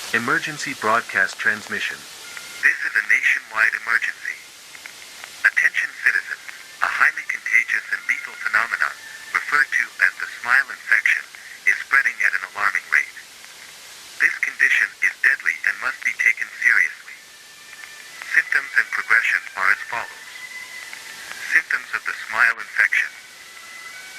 Emergency broadcast transmission. This is a nationwide emergency. Attention citizens, a highly contagious and lethal phenomenon, referred to as the smile infection, is spreading at an alarming rate. This condition is deadly and must be taken seriously. Symptoms and progression are as follows. Symptoms of the smile infection.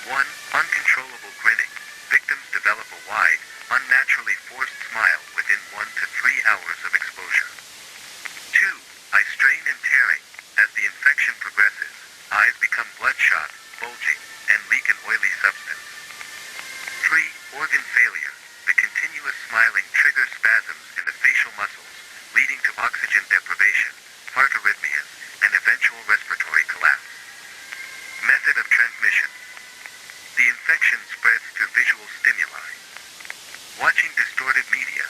1. Uncontrollable grinning. Victims develop a wide, unnaturally forced smile within 1 to 3 hours of exposure. 2. Eye strain and tearing. As the infection progresses, eyes become bloodshot, bulging, and leak an oily substance. 3. Organ failure. The continuous smiling triggers spasms in the facial muscles, leading to oxygen deprivation, heart arrhythmias, and eventual respiratory collapse. Method of transmission. The infection spreads through visual stimuli. Watching distorted media.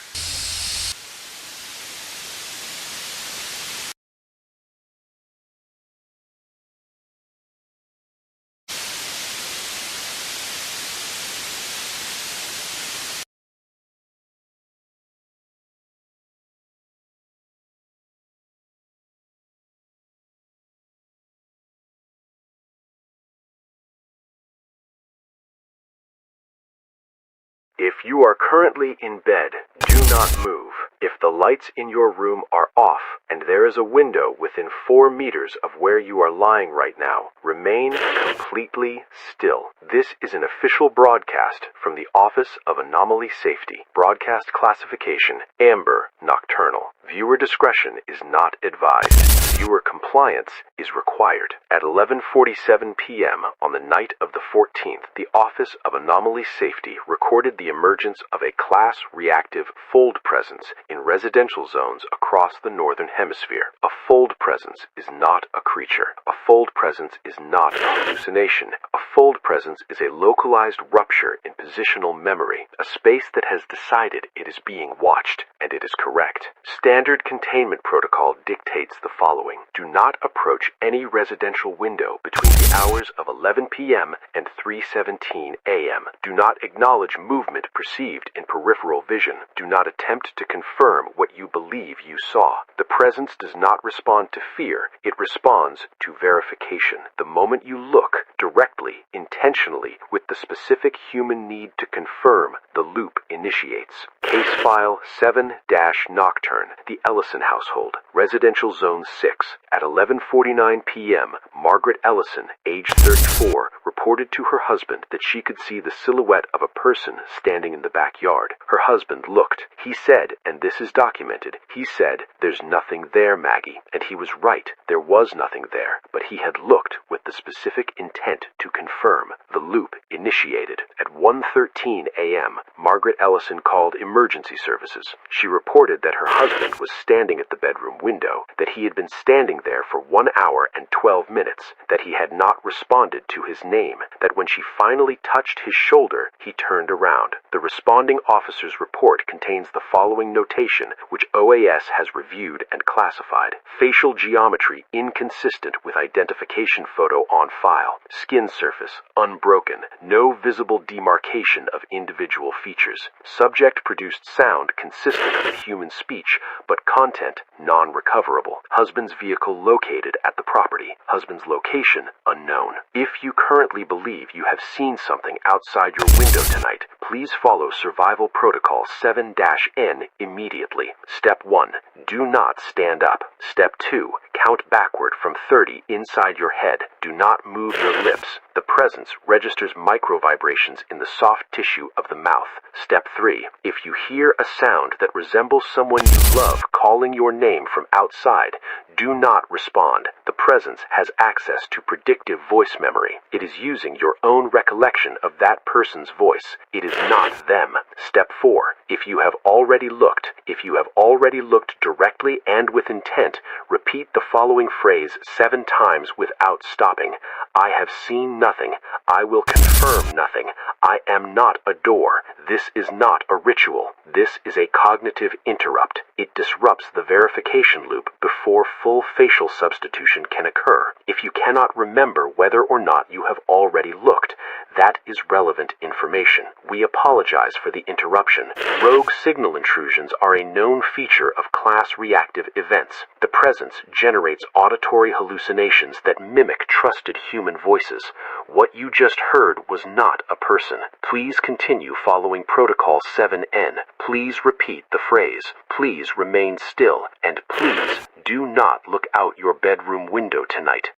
If you are currently in bed, do not move. If the lights in your room are off and there is a window within 4 meters of where you are lying right now, remain completely still. This is an official broadcast from the Office of Anomaly Safety. Broadcast classification, Amber Nocturnal. Viewer discretion is not advised. Viewer compliance is required. At 11:47 p.m. on the night of the 14th, the Office of Anomaly Safety recorded the emergence of a class-reactive fold presence in residential zones across the Northern Hemisphere. A fold presence is not a creature. A fold presence is not a hallucination. A fold presence is a localized rupture in positional memory, a space that has decided it is being watched, and it is correct. Standard containment protocol dictates the following. Do not approach any residential window between the hours of 11 p.m. and 3:17 a.m. Do not acknowledge movement perceived in peripheral vision. Do not attempt to confirm what you believe you saw. The presence does not respond to fear. It responds to verification. The moment you look directly, intentionally, with the specific human need to confirm, the loop initiates. Case file 7-Nocturne, the Ellison household, residential zone 6. At 11:49 p.m., Margaret Ellison, age 34, reported to her husband that she could see the silhouette of a person standing in the backyard. Her husband looked. He said, and this is documented, he said, "There's nothing there, Maggie." And he was right. There was nothing there, but he had looked with the specific intent to confirm. The loop initiated. At 1:13 a.m., Margaret Ellison called emergency services. She reported that her husband was standing at the bedroom window, that he had been standing there for 1 hour and 12 minutes, that he had not responded to his name, that when she finally touched his shoulder, he turned around. The responding officer's report contains the following notation, which OAS has reviewed and classified. Facial geometry inconsistent with identification photo on file. Skin surface unbroken. No visible demarcation of individual features. Subject produced sound consistent with human speech, but content non-recoverable. Husband's vehicle located at the property. Husband's location unknown. If you currently believe you have seen something outside your window tonight, please follow Survival Protocol 7-N immediately. Step 1. Do not stand up. Step 2. Count backward from 30 inside your head. Do not move your lips. The presence registers micro-vibrations in the soft tissue of the mouth. Step 3. If you hear a sound that resembles someone you love calling your name from outside, do not respond. The presence has access to predictive voice memory. It is using your own recollection of that person's voice. It is not them. Step 4. If you have already looked directly and with intent, repeat the following phrase 7 times without stopping. I have seen nothing. I will confirm nothing. I am not a door. This is not a ritual. This is a cognitive interrupt. It disrupts the verification loop before full facial substitution can occur. If you cannot remember whether or not you have already looked, That is relevant information. We apologize for the interruption. Rogue signal intrusions are a known feature of class reactive events. The presence generates auditory hallucinations that mimic trusted human voices. What you just heard was not a person. Please continue following Protocol 7N. Please repeat the phrase. Please remain still. And please do not look out your bedroom window tonight.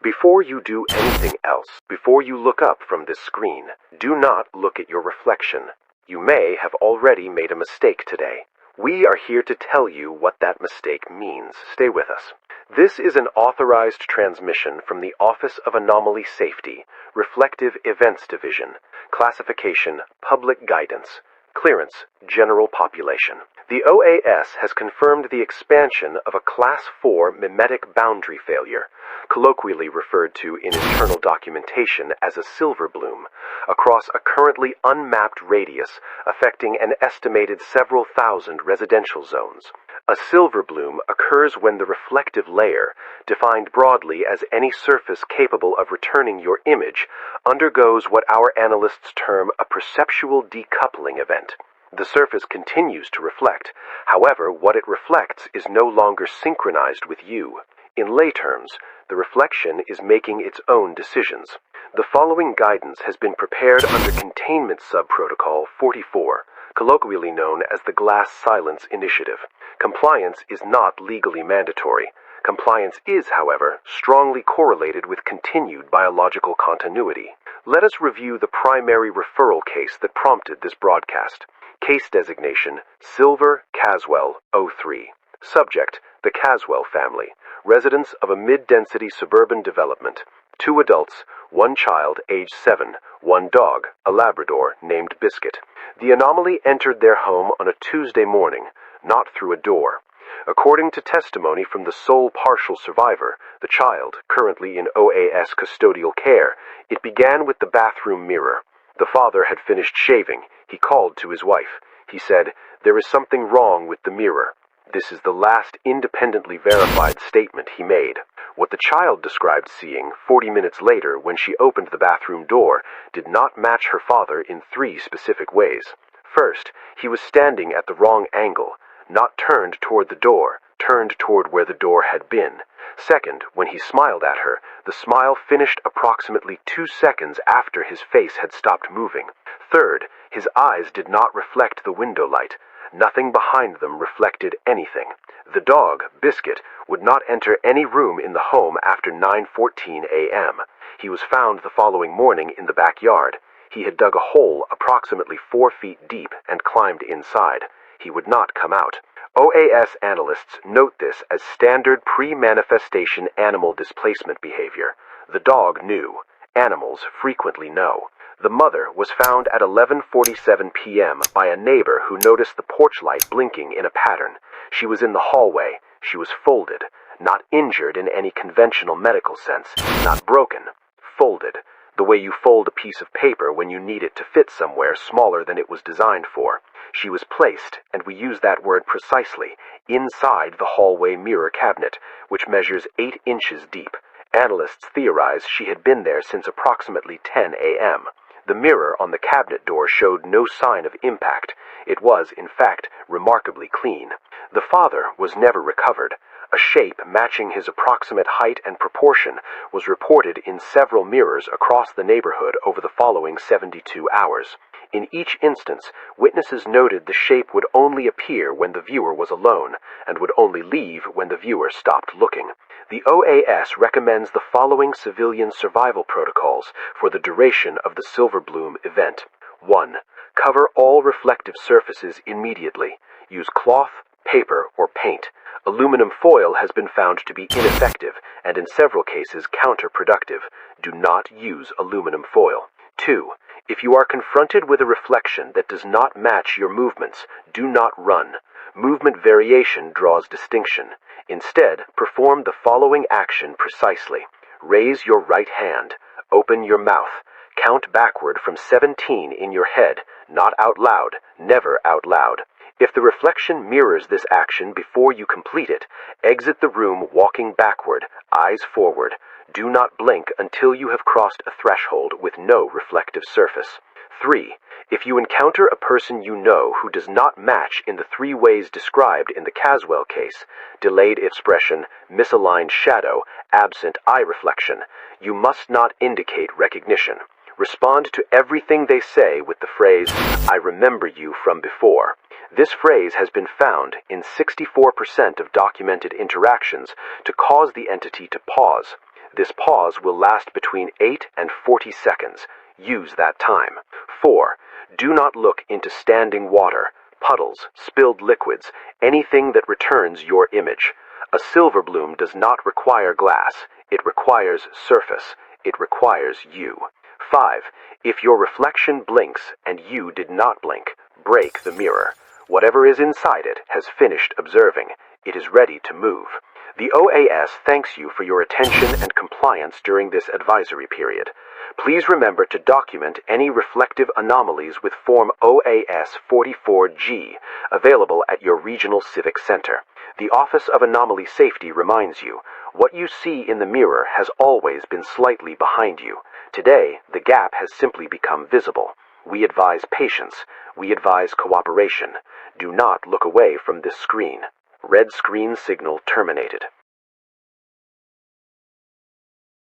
Before you do anything else, before you look up from this screen, do not look at your reflection. You may have already made a mistake today. We are here to tell you what that mistake means. Stay with us. This is an authorized transmission from the Office of Anomaly Safety, Reflective Events Division, Classification, Public Guidance, Clearance, General Population. The OAS has confirmed the expansion of a Class 4 mimetic boundary failure, colloquially referred to in internal documentation as a silver bloom, across a currently unmapped radius affecting an estimated several thousand residential zones. A silver bloom occurs when the reflective layer, defined broadly as any surface capable of returning your image, undergoes what our analysts term a perceptual decoupling event. The surface continues to reflect. However, what it reflects is no longer synchronized with you. In lay terms, the reflection is making its own decisions. The following guidance has been prepared under Containment Subprotocol 44, colloquially known as the Glass Silence Initiative. Compliance is not legally mandatory. Compliance is, however, strongly correlated with continued biological continuity. Let us review the primary referral case that prompted this broadcast. Case designation, Silver Caswell, 03. Subject, the Caswell family. Residents of a mid-density suburban development. 2 adults, 1 child, age 7, 1 dog, a Labrador named Biscuit. The anomaly entered their home on a Tuesday morning, not through a door. According to testimony from the sole partial survivor, the child, currently in OAS custodial care, it began with the bathroom mirror. The father had finished shaving. He called to his wife. He said, "There is something wrong with the mirror." This is the last independently verified statement he made. What the child described seeing 40 minutes later when she opened the bathroom door did not match her father in 3 specific ways. First, he was standing at the wrong angle, not turned toward the door, turned toward where the door had been. Second, when he smiled at her, the smile finished approximately 2 seconds after his face had stopped moving. Third, his eyes did not reflect the window light. Nothing behind them reflected anything. The dog, Biscuit, would not enter any room in the home after 9:14 a.m. He was found the following morning in the backyard. He had dug a hole approximately 4 feet deep and climbed inside. He would not come out. OAS analysts note this as standard pre-manifestation animal displacement behavior. The dog knew. Animals frequently know. The mother was found at 11:47 p.m. by a neighbor who noticed the porch light blinking in a pattern. She was in the hallway. She was folded. Not injured in any conventional medical sense. Not broken. Folded. The way you fold a piece of paper when you need it to fit somewhere smaller than it was designed for. She was placed, and we use that word precisely, inside the hallway mirror cabinet, which measures 8 inches deep. Analysts theorize she had been there since approximately 10 a.m. The mirror on the cabinet door showed no sign of impact. It was, in fact, remarkably clean. The father was never recovered. A shape matching his approximate height and proportion was reported in several mirrors across the neighborhood over the following 72 hours. In each instance, witnesses noted the shape would only appear when the viewer was alone, and would only leave when the viewer stopped looking. The OAS recommends the following civilian survival protocols for the duration of the Silver Bloom event. 1. Cover all reflective surfaces immediately. Use cloth, paper, or paint. Aluminum foil has been found to be ineffective and in several cases counterproductive. Do not use aluminum foil. 2. If you are confronted with a reflection that does not match your movements, do not run. Movement variation draws distinction. Instead, perform the following action precisely. Raise your right hand. Open your mouth. Count backward from 17 in your head, not out loud, never out loud. If the reflection mirrors this action before you complete it, exit the room walking backward, eyes forward. Do not blink until you have crossed a threshold with no reflective surface. 3. If you encounter a person you know who does not match in the 3 ways described in the Caswell case, delayed expression, misaligned shadow, absent eye reflection, you must not indicate recognition. Respond to everything they say with the phrase, "I remember you from before." This phrase has been found in 64% of documented interactions to cause the entity to pause. This pause will last between 8 and 40 seconds. Use that time. 4. Do not look into standing water, puddles, spilled liquids, anything that returns your image. A silver bloom does not require glass. It requires surface. It requires you. 5. If your reflection blinks and you did not blink, break the mirror. Whatever is inside it has finished observing. It is ready to move. The OAS thanks you for your attention and compliance during this advisory period. Please remember to document any reflective anomalies with Form OAS 44G, available at your regional civic center. The Office of Anomaly Safety reminds you, what you see in the mirror has always been slightly behind you. Today, the gap has simply become visible. We advise patience. We advise cooperation. Do not look away from this screen. Red screen signal terminated.